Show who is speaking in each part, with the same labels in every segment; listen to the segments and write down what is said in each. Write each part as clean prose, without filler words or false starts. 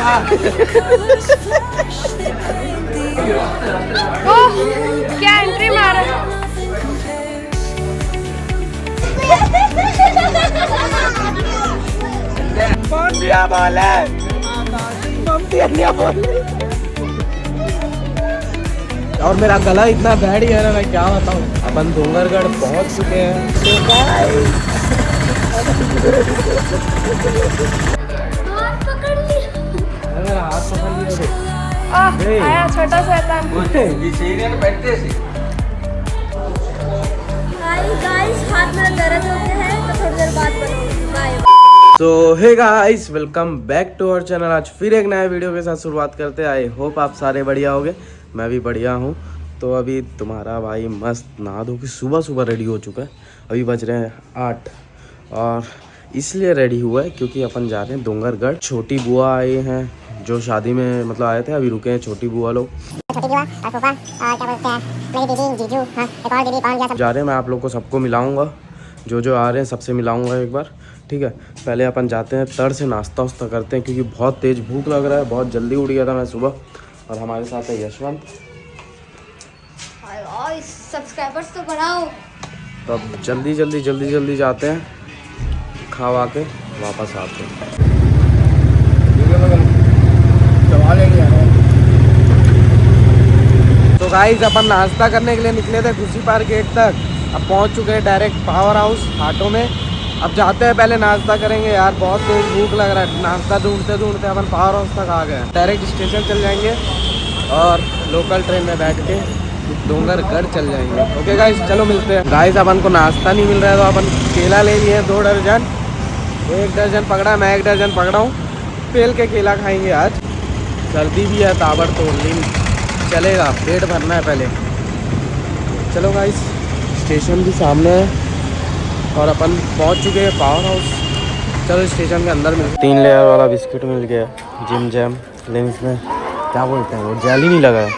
Speaker 1: ओह क्या एंट्री मारा।
Speaker 2: मम्मिया बोले, मम्मिया बोले। और मेरा गला इतना बैड है ना, मैं क्या बताऊं। अपन डोंगरगढ़ पहुंच चुके हैं।
Speaker 1: हाथ पकड़ लिया।
Speaker 2: मेरा हाथ पकड़ लिया।
Speaker 1: आया छोटा शैतान। गाइस हाथ में दर्द होते हैं तो थोड़ी देर बाद बनाऊंगी। बाय।
Speaker 2: तो hey guys, welcome back to our channel. आज फिर एक नया वीडियो के साथ शुरुआत करते हैं। आई होप आप सारे बढ़िया होंगे, मैं भी बढ़िया हूँ। तो अभी तुम्हारा भाई मस्त नहा धो के सुबह सुबह रेडी हो चुका है। अभी बज रहे हैं 8 और इसलिए रेडी हुआ है क्योंकि अपन जा रहे हैं डोंगरगढ़। छोटी बुआ आए हैं जो शादी में मतलब आए थे, अभी रुके हैं छोटी बुआ लोग। छोटी बुआ और फूफा और क्या बोलते हैं मेरी दीदी जीजू, हाँ एक और दीदी कौन गया। जा रहे हैं, मैं आप लोग को सबको मिलाऊंगा, जो आ रहे हैं सबसे मिलाऊंगा एक बार, ठीक है। पहले अपन जाते हैं तड़ से नाश्ता वास्ता करते हैं क्योंकि बहुत तेज़ भूख लग रहा है। बहुत जल्दी उठ गया था मैं सुबह। और हमारे साथ है यशवंत।
Speaker 1: सब्सक्राइबर्स तो बढ़ाओ।
Speaker 2: तो अब जल्दी जाते हैं, खा के वापस आते हैं। तो गाइस अपन नाश्ता करने के लिए निकले थे खुशी पार्क गेट तक। अब पहुंच चुके हैं डायरेक्ट पावर हाउस ऑटो में। अब जाते हैं, पहले नाश्ता करेंगे यार, बहुत तेज भूख लग रहा है। नाश्ता ढूंढते ढूंढते अपन पावर हाउस तक आ गए। डायरेक्ट स्टेशन चल जाएंगे और लोकल ट्रेन में बैठ के डोंगरगढ़ चल जाएंगे। ओके गाइस, चलो मिलते हैं। गाइस अपन को नाश्ता नहीं मिल रहा है तो अपन केला ले लिए 2 दर्जन। 1 दर्जन पकड़ा, मैं 1 दर्जन पकड़ा हूँ। पेल के केला खाएंगे आज। सर्दी भी है ताबड़तोड़, लेकिन चलेगा, पेट भरना है पहले। चलो गाइस, स्टेशन भी सामने है और अपन पहुंच चुके हैं पावर हाउस। चलो स्टेशन के अंदर मिल। 3 लेयर वाला बिस्किट मिल गया, जिम जैम, लेकिन इसमें क्या बोलते हैं वो जेल ही नहीं लगा है।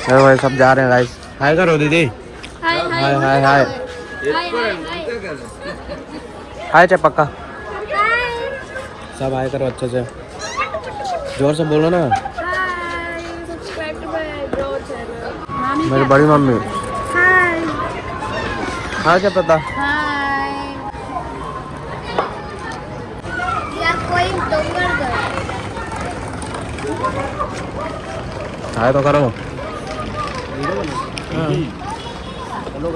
Speaker 2: चलो भाई सब जा रहे हैं गाइस। हाय करो दीदी।
Speaker 1: हाय
Speaker 2: हाय हाय हाय हाय चपक्का। सब हाय करो अच्छे से, जोर से बोलो ना। मेरी बड़ी मम्मी हाँ क्या पता। हाय तो करो। चलो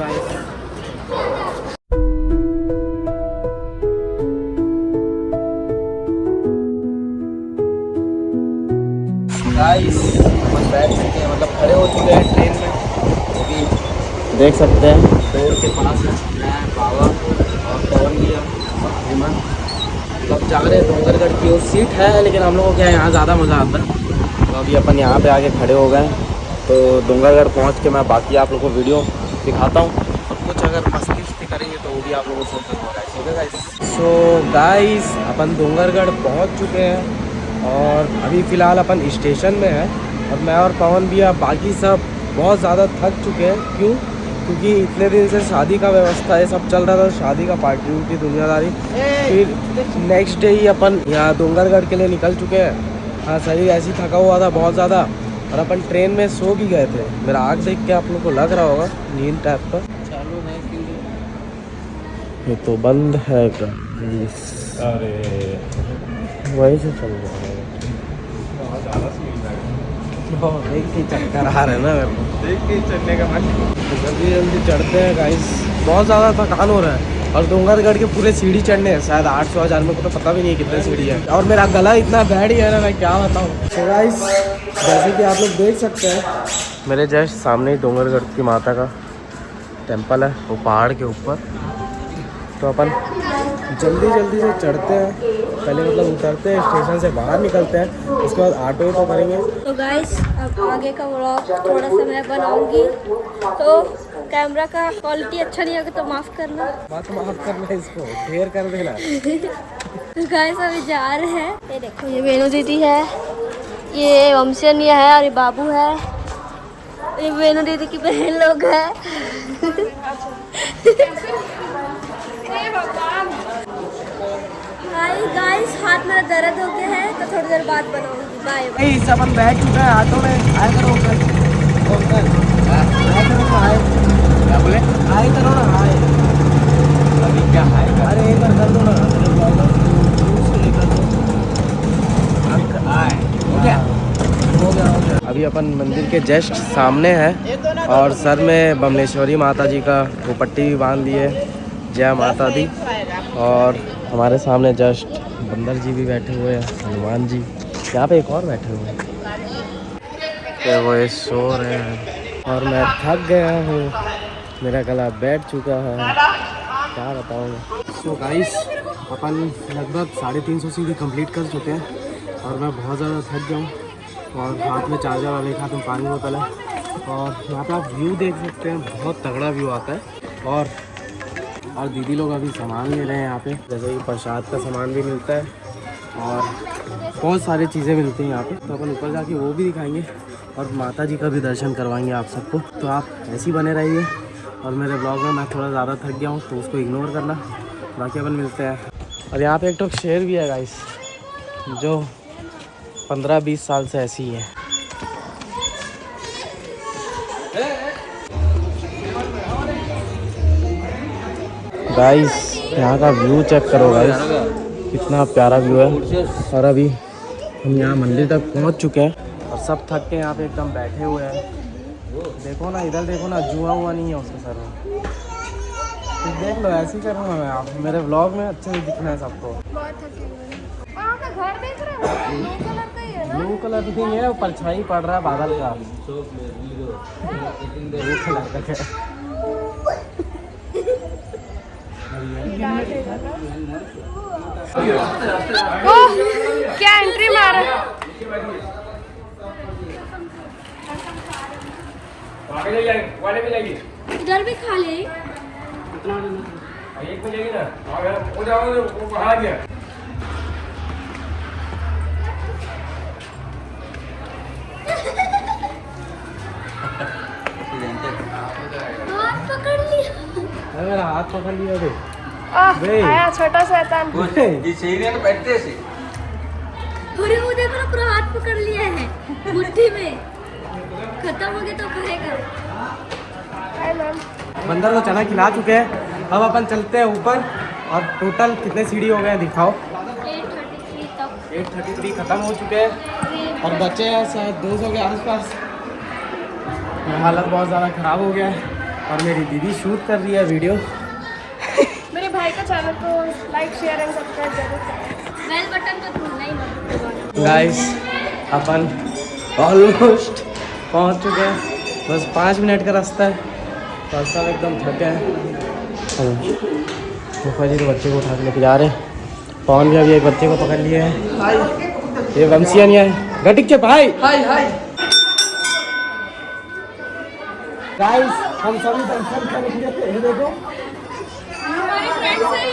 Speaker 2: गाइस, अपन बैठ चुके हैं, मतलब खड़े हो चुके हैं ट्रेन में। अभी देख सकते हैं डोर के पास है मैं, बाबा और पवन भी है और हेमंत। मतलब जा रहे हैं डोंगरगढ़ की ओर। सीट है लेकिन हम लोगों को क्या है, यहाँ ज़्यादा मज़ा आता है। तो अभी अपन यहाँ पे आके खड़े हो गए। तो डोंगरगढ़ पहुँच के मैं बाकी आप लोगों को वीडियो दिखाता हूँ और कुछ अगर मस्ती करेंगे तो वो भी आप लोगों को शो करूँगा। सो गाइस अपन डोंगरगढ़ पहुँच चुके हैं और अभी फ़िलहाल अपन स्टेशन में है। और मैं और पवन भी, अब बाकी सब बहुत ज़्यादा थक चुके हैं। क्यों? क्योंकि इतने दिन से शादी का व्यवस्था है, सब चल रहा था, शादी का पार्टी की दुनियादारी। फिर नेक्स्ट डे ही अपन यहाँ डोंगरगढ़ के लिए निकल चुके हैं। हाँ शरीर ऐसी थका हुआ था बहुत ज़्यादा और अपन ट्रेन में सो भी गए थे। मेरा आँख देख के आप लोग को लग रहा होगा नींद टाइप का। चालू है ये तो बंद है क्या? अरे वही से चल रहा है। देख के चक्कर आ रहे हैं ना मेरे को, देख के चढ़ने का मन। जल्दी चढ़ते हैं गाइस, बहुत ज़्यादा थकान हो रहा है। और डोंगरगढ़ के पूरे सीढ़ी चढ़ने हैं, शायद 800-1000 में को तो पता भी नहीं है कितने सीढ़ी है। और मेरा गला इतना बैड ही है ना, मैं क्या बताऊँ। तो गाइस जैसे कि आप लोग देख सकते हैं, मेरे जस्ट सामने ही डोंगरगढ़ की माता का टेम्पल है, वो पहाड़ के ऊपर। तो अपन जल्दी से चढ़ते हैं, पहले मतलब उतरते हैं, स्टेशन से बाहर निकलते हैं, उसके बाद ऑटो तो करेंगे।
Speaker 1: तो गाइस अब आगे का व्लॉग थोड़ा सा मैं बनाऊंगी, तो कैमरा का क्वालिटी अच्छा नहीं होगा तो माफ़ करना।
Speaker 2: बात माफ करना, इसको शेयर कर देना।
Speaker 1: तो गाइस अभी जा रहे हैं। ये देखो, ये वेणु दीदी है, ये वंशनिया है और ये बाबू है, ये वेणु दीदी की बहन लोग है। बाय गाइस, हाथ मेरा दर्द हो गया है तो थोड़ी देर बाद बनाऊंगी। Bye bye.
Speaker 2: सब अपन बैठ चुका है ऑटो में। आए करो अंकल, आए करो ना, आए क्या बोले, आए करो ना, आए अभी क्या आए, अरे एक बार कर दो ना, आए हो गया, हो गया, हो गया। अभी अपन मंदिर के जस्ट सामने है और सर में बमलेश्वरी माता जी का वो पट्टी भी बांध दी है, जय माता दी। और हमारे सामने जस्ट बंदर जी भी बैठे हुए हैं, हनुमान जी, यहाँ पे एक और बैठे हुए हैं, तो वो ये सो रहे हैं और मैं थक गया हूँ, मेरा गला बैठ चुका है, क्या बताऊँ। सो गाइस, अपन लगभग 350 सीढ़ी कंप्लीट कर चुके हैं और मैं बहुत ज़्यादा थक गया हूँ और हाथ में चार्जर वाले, एक हाथ में पानी बोतल है और यहाँ पे आप व्यू देख सकते हैं, बहुत तगड़ा व्यू आता है। और दीदी लोग अभी सामान ले रहे हैं यहाँ पे, जैसे कि प्रसाद का सामान भी मिलता है और बहुत सारी चीज़ें मिलती हैं यहाँ पे, तो अपन ऊपर जाके वो भी दिखाएंगे और माता जी का भी दर्शन करवाएंगे आप सबको। तो आप ऐसे ही बने रहिए और मेरे ब्लॉग में मैं थोड़ा ज़्यादा थक गया हूँ तो उसको इग्नोर करना, बाकी अपन मिलते हैं। और यहाँ पे एक तो शेर भी है गाइस, जो 15-20 साल से ऐसी ही है। गाइस यहाँ का व्यू चेक करो गाइस, कितना प्यारा व्यू है। और अभी हम यहाँ मंदिर तक पहुँच चुके हैं और सब थक के यहाँ पे एकदम बैठे हुए हैं। देखो ना, इधर देखो ना, जुआ हुआ नहीं है उसके सर में, तो देख लो, ऐसे ही करूँगा मैं। आप मेरे व्लॉग में अच्छे से दिखना है सबको। ब्लू कलर नहीं है, वो परछाई पड़ रहा है बादल का, ब्लू कलर का है।
Speaker 1: क्या एंट्री मारा, इधर भी खा ले, एक मिलेगी ना, हो जाओ वो कहा गया। हाथ पकड़ लिया,
Speaker 2: मेरा हाथ पकड़ लिया बे।
Speaker 1: आया छोटा शैतान।
Speaker 2: ये शेर है तो बैठते ऐसे।
Speaker 1: अरे वो देखो ना, पूरा हाथ पकड़ लिया है मुट्ठी में, खत्म हो गया तो खाएगा। हाय मैम,
Speaker 2: बंदर को चना खिला चुके हैं, अब अपन चलते हैं ऊपर। और टोटल कितने सीढ़ी हो गए हैं दिखाओ।
Speaker 1: 833 तक,
Speaker 2: 833 खत्म हो चुके हैं और बचे हैं शायद 200 के आसपास। मेरा हालत बहुत ज़्यादा ख़राब हो गया है और मेरी दीदी शूट कर रही है वीडियो।
Speaker 1: मेरे भाई का चैनल को लाइक शेयर एंड सब्सक्राइब जरूर करें, बेल बटन तो भूलना ही मत।
Speaker 2: गाइस अपन ऑलमोस्ट पहुंच चुके हैं, बस 5 मिनट का रास्ता है और सब एकदम थके हैं। फूफा जी तो बच्चे को उठा के लेके जा रहे हैं, पवन भी अभी एक बच्चे को पकड़ लिए हैं, ये वंशिया नहीं है घटिक के भाई। हाय हाय गाइस, हम सभी दर्शन करेंगे, ये देखो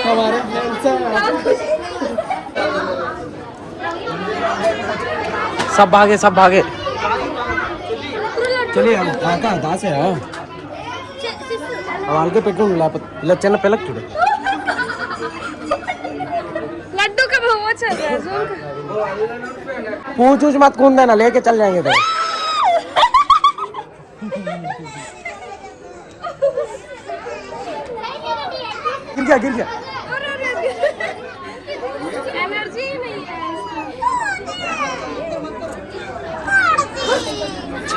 Speaker 2: हमारे फ्रेंड्स हैं, सब भागे सब भागे। चलिए हम कहाँ से हैं, अब आगे पेट्रोल लच्चे ना पलक चुके।
Speaker 1: लड्डू का भाव चल रहा है,
Speaker 2: पूछ मत, कौन देना, लेके चल जाएंगे तो। गिर गया
Speaker 1: एनर्जी नहीं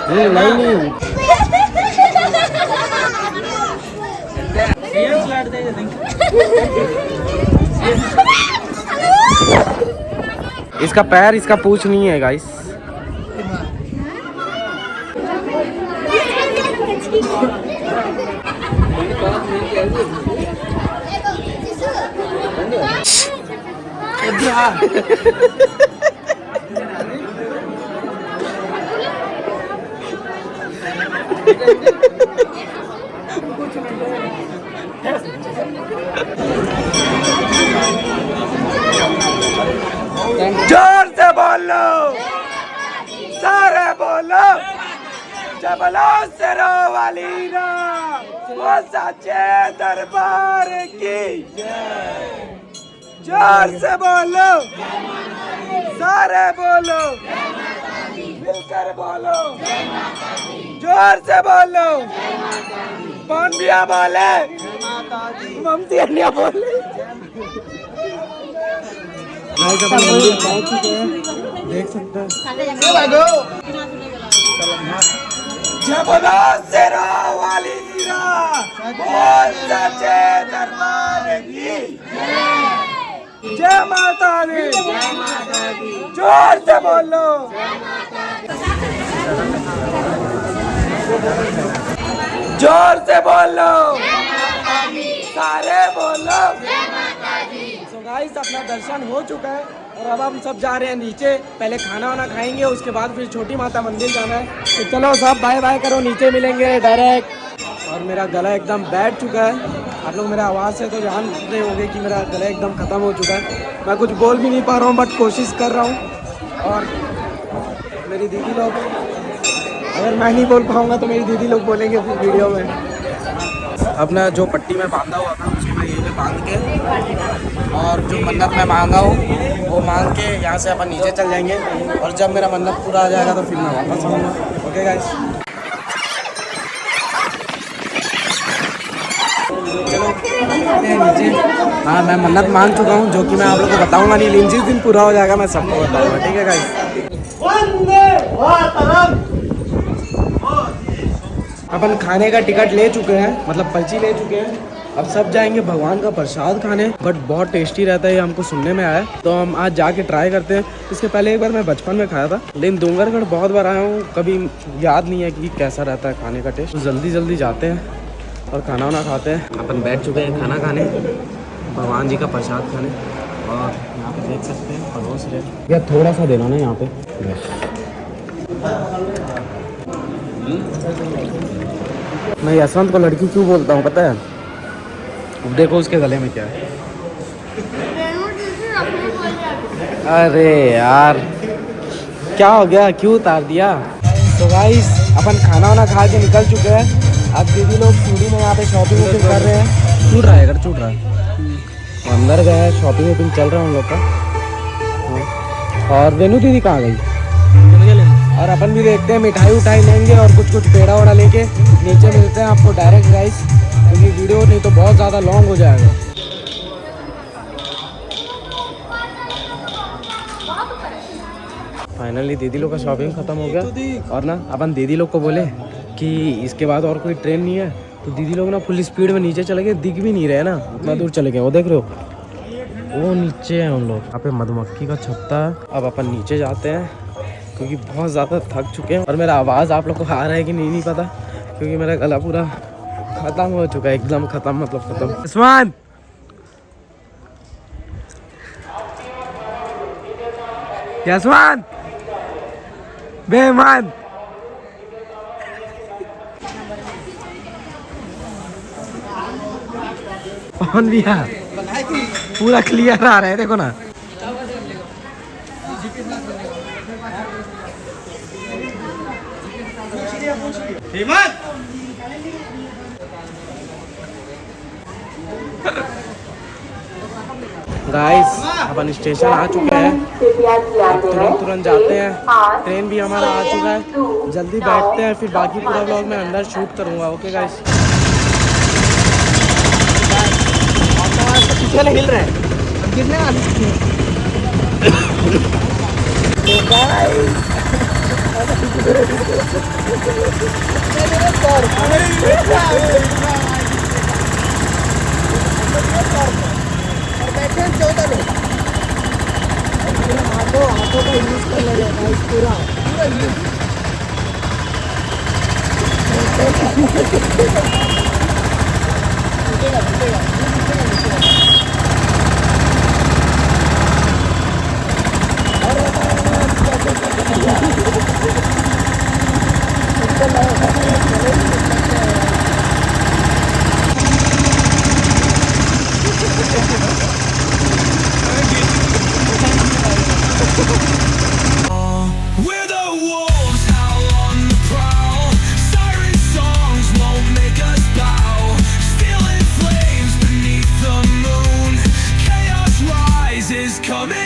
Speaker 1: है,
Speaker 2: नहीं इसका पैर, इसका पूछ नहीं है गाइस। जोर से बोलो, सारे बोलो, जबलो सिरो वाली ना, वो सच्चे दरबार की जय।
Speaker 3: जोर से बोलो, सारे बोलो, मिलकर बोलो, जोर से बोलो, कौन भी बोले, ममती अन्या बोले। देख सकते हैं जय बोलो शेरों वाली मीरा, बोल सच्चे दरबार की जय माता दी, जोर से बोलो, जोर से बोलो, सारे बोलो। तो गाइस अपना दर्शन हो चुका है और अब हम सब जा रहे हैं नीचे, पहले खाना वाना खाएंगे, उसके बाद फिर छोटी माता मंदिर जाना है। तो चलो सब बाय बाय करो, नीचे मिलेंगे डायरेक्ट। और मेरा गला एकदम बैठ चुका है, आप लोग मेरा आवाज़ से तो जान रहे होंगे कि मेरा गला एकदम ख़त्म हो चुका है। मैं कुछ बोल भी नहीं पा रहा हूँ बट कोशिश कर रहा हूँ। और मेरी दीदी लोग, अगर मैं नहीं बोल पाऊँगा तो मेरी दीदी लोग बोलेंगे फिर वीडियो में। अपना जो पट्टी में बांधा हुआ था उसको मैं यहीं पे बांध के, और जो मन्नत मैं मांगा हूँ वो मांग के यहाँ से अपन नीचे चल जाएंगे। और जब मेरा मन्नत पूरा आ जाएगा तो फिर मैं वापस आऊँगा। ओके गाइस, चलो नीचे। हाँ मैं मन्नत मांग चुका हूँ, जो कि मैं आप लोगों को बताऊँगा नहीं, लेकिन जिस दिन पूरा हो जाएगा मैं सबको बताऊँगा। ठीक है गाइस, अपन खाने का टिकट ले चुके हैं, मतलब पर्ची ले चुके हैं। अब सब जाएंगे भगवान का प्रसाद खाने, बट बहुत टेस्टी रहता है ये हमको सुनने में आया, तो हम आज जाके ट्राई करते हैं। इसके पहले एक बार मैं बचपन में खाया था, लेकिन डूंगरगढ़ बहुत बार आया हूँ, कभी याद नहीं है कि कैसा रहता है खाने का टेस्ट। तो जल्दी जल्दी जाते हैं और खाना वाना खाते हैं। अपन बैठ चुके हैं खाना खाने, भगवान जी का प्रसाद खाने, और यहाँ पे देख सकते हैं पड़ोस रहे यार, थोड़ा सा देना ना यहाँ पे। मैं यशवंत को लड़की क्यों बोलता हूँ पता है? अब देखो उसके गले में क्या है। अरे यार क्या हो गया, क्यों उतार दिया? तो गाइस अपन खाना वाना खा के निकल चुके हैं। अब दीदी लोग सीढ़ी में यहाँ पे शॉपिंग वॉपिंग कर रहे हैं। छूट रहा है, अगर छूट रहा है। अंदर गए, शॉपिंग वॉपिंग चल रहा है उन लोग का। हाँ। और वेनू दीदी कहाँ गई? और अपन भी देखते हैं, मिठाई उठाई लेंगे और कुछ कुछ पेड़ा वड़ा लेके नीचे मिलते हैं आपको डायरेक्ट गाइस, क्योंकि वीडियो नहीं तो बहुत ज़्यादा लॉन्ग हो जाएगा। फाइनली दीदी लोग का शॉपिंग ख़त्म हो गया, और ना अपन दीदी लोग को बोले कि इसके बाद और कोई ट्रेन नहीं है, तो दीदी लोग ना फुल स्पीड में नीचे चले गए, दिख भी नहीं रहे ना, उतना दूर चले गए। वो देख रहे हो, वो नीचे हैं उन लोग। यहाँ पे मधुमक्खी का छत्ता है। अब अपन नीचे जाते हैं क्योंकि बहुत ज़्यादा थक चुके हैं, और मेरा आवाज़ आप लोग को आ रहा है कि नहीं पता, क्योंकि मेरा गला पूरा ख़त्म हो चुका है, एकदम ख़त्म, मतलब ख़त्म। उस्मान यशवंत बेमान, कौन भी है? पूरा क्लियर आ रहा है, देखो ना। गाइस अपन स्टेशन आ चुके हैं, अब तुरंत जाते हैं। ट्रेन भी हमारा आ चुका है, जल्दी बैठते हैं, फिर बाकी पूरा व्लॉग मैं अंदर शूट करूँगा। ओके गाइस, पीछे हिल रहे हैं, गिरने हाथों का यूज कर लगे पूरा
Speaker 4: We're the wolves, howl on the prowl. Siren songs won't make us bow. Still in flames beneath the moon. is coming.